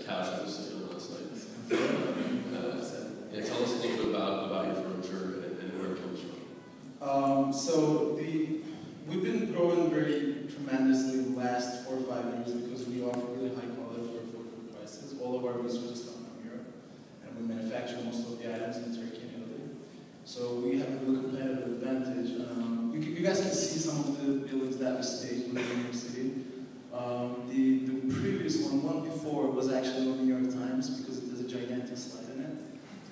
couches are sitting on last night. Yeah, tell us a little bit about your furniture and where it comes from. We've been growing very tremendously in the last 4 or 5 years because we offer really high quality for affordable prices. All of our resources come from Europe, and we manufacture most of the items in Turkey and Italy. So we have a really competitive advantage. You guys can see some of the buildings that we staged in New York City. The previous one before, was actually on the New York Times because it has a gigantic slide in it.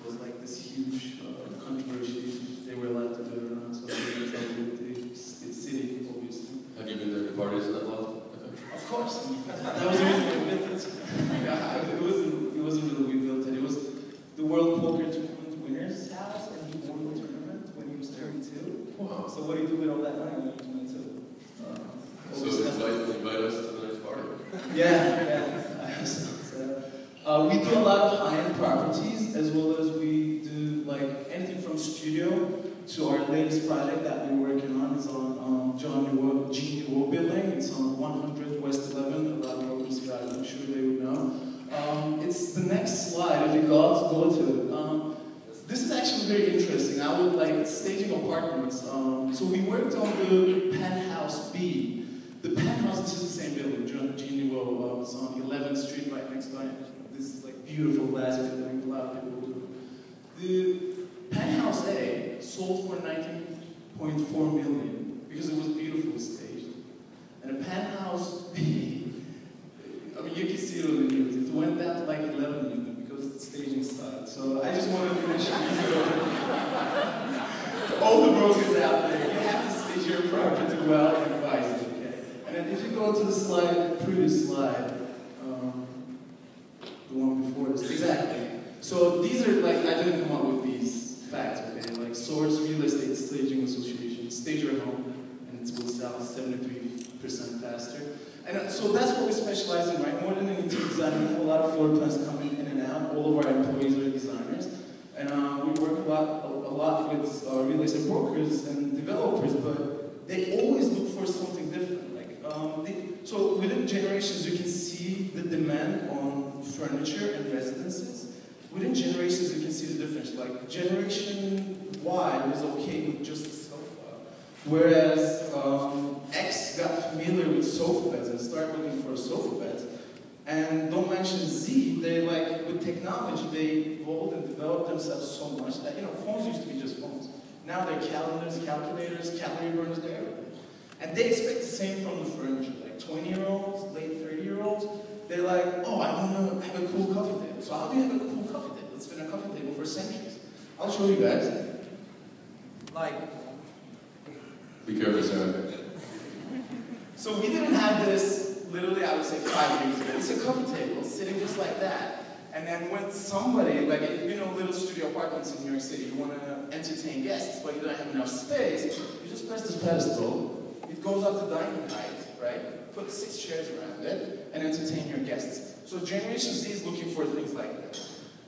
It was like this huge controversy if they were allowed to do it or not. So they were in trouble with the city, obviously. Have you been there to parties in that lot? Of course. That was the reason we built it. Yeah, it wasn't really we built it. It was the World Poker Tournament winner's house, and he won the tournament when he was 32. Wow. So what do you do with all that money when you're 22? So invite us to the next party. Yeah. We do a lot of high-end properties, as well as we do like anything from studio to our latest project that we're working on. It's on G. Newell building. It's on 100 West 11. A lot of brokers here, I'm sure they would know. It's the next slide. If you go to it. This is actually very interesting. I would like staging apartments. So we worked on the penthouse B. The penthouse, this is the same building, G. Newell, it's on 11th Street, right next to it. This is like beautiful glass building, a lot of people do. The penthouse A sold for 19.4 million because it was beautifully staged. And the penthouse B, I mean, you can see it on the news, it went down to like 11 million because it's staging style. So I just wanted to mention to all the brokers out there, you have to stage your property well and wisely. And if you go to the slide, the previous slide, the one before this, exactly. So these are like, I didn't come up with these facts, okay? Like Source Real Estate Staging Association, stage your home, and it will sell 73% faster. And so that's what we specialize in, right? More than an interior designer, we have a lot of floor plans coming in and out. All of our employees are designers. And we work a lot with real estate brokers and developers, but they always look for something different. So within generations, you can see the demand on furniture and residences. Within generations, you can see the difference. Like Generation Y was okay with just a sofa, whereas X got familiar with sofa beds and started looking for a sofa bed. And don't mention Z, they like with technology, they evolved and developed themselves so much that phones used to be just phones. Now they're calendars, calculators, calorie burners, they're everything. And they expect the same from the furniture. Like 20-year-olds, late 30-year-olds, they're like, oh, I want to have a cool coffee table. So how do you have a cool coffee table? It's been a coffee table for centuries. I'll show you guys. Like, be careful, Sarah. So we didn't have this, literally, I would say 5 years ago. It's a coffee table sitting just like that. And then when somebody, like, little studio apartments in New York City, you want to entertain guests, but you don't have enough space, you just press this pedestal. It goes up to dining height, right? Put 6 chairs around it and entertain your guests. So Generation Z is looking for things like that.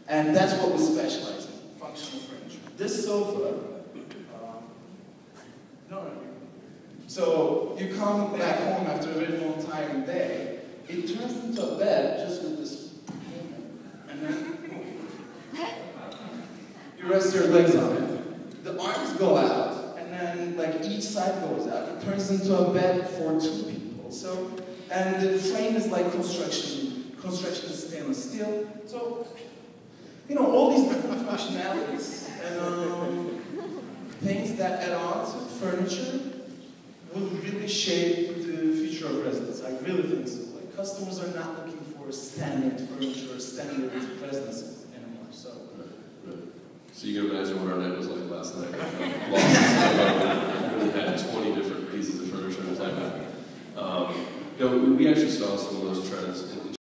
And that's what we specialize in, functional furniture. This sofa, So you come back home after a very long, tiring day, it turns into a bed just with this payment. And then you rest your legs on it. The arms go out, and then like each side goes out. It turns into a bed for 2 people. So, and the frame is like construction is stainless steel. So, all these different functionalities and things that add on to furniture will really shape the future of residence. I really think so. Like customers are not looking for standard furniture or standard residences anymore. So. So you can imagine what our night was like last night. We had 20 different pieces of furniture to play with. We actually saw some of those trends in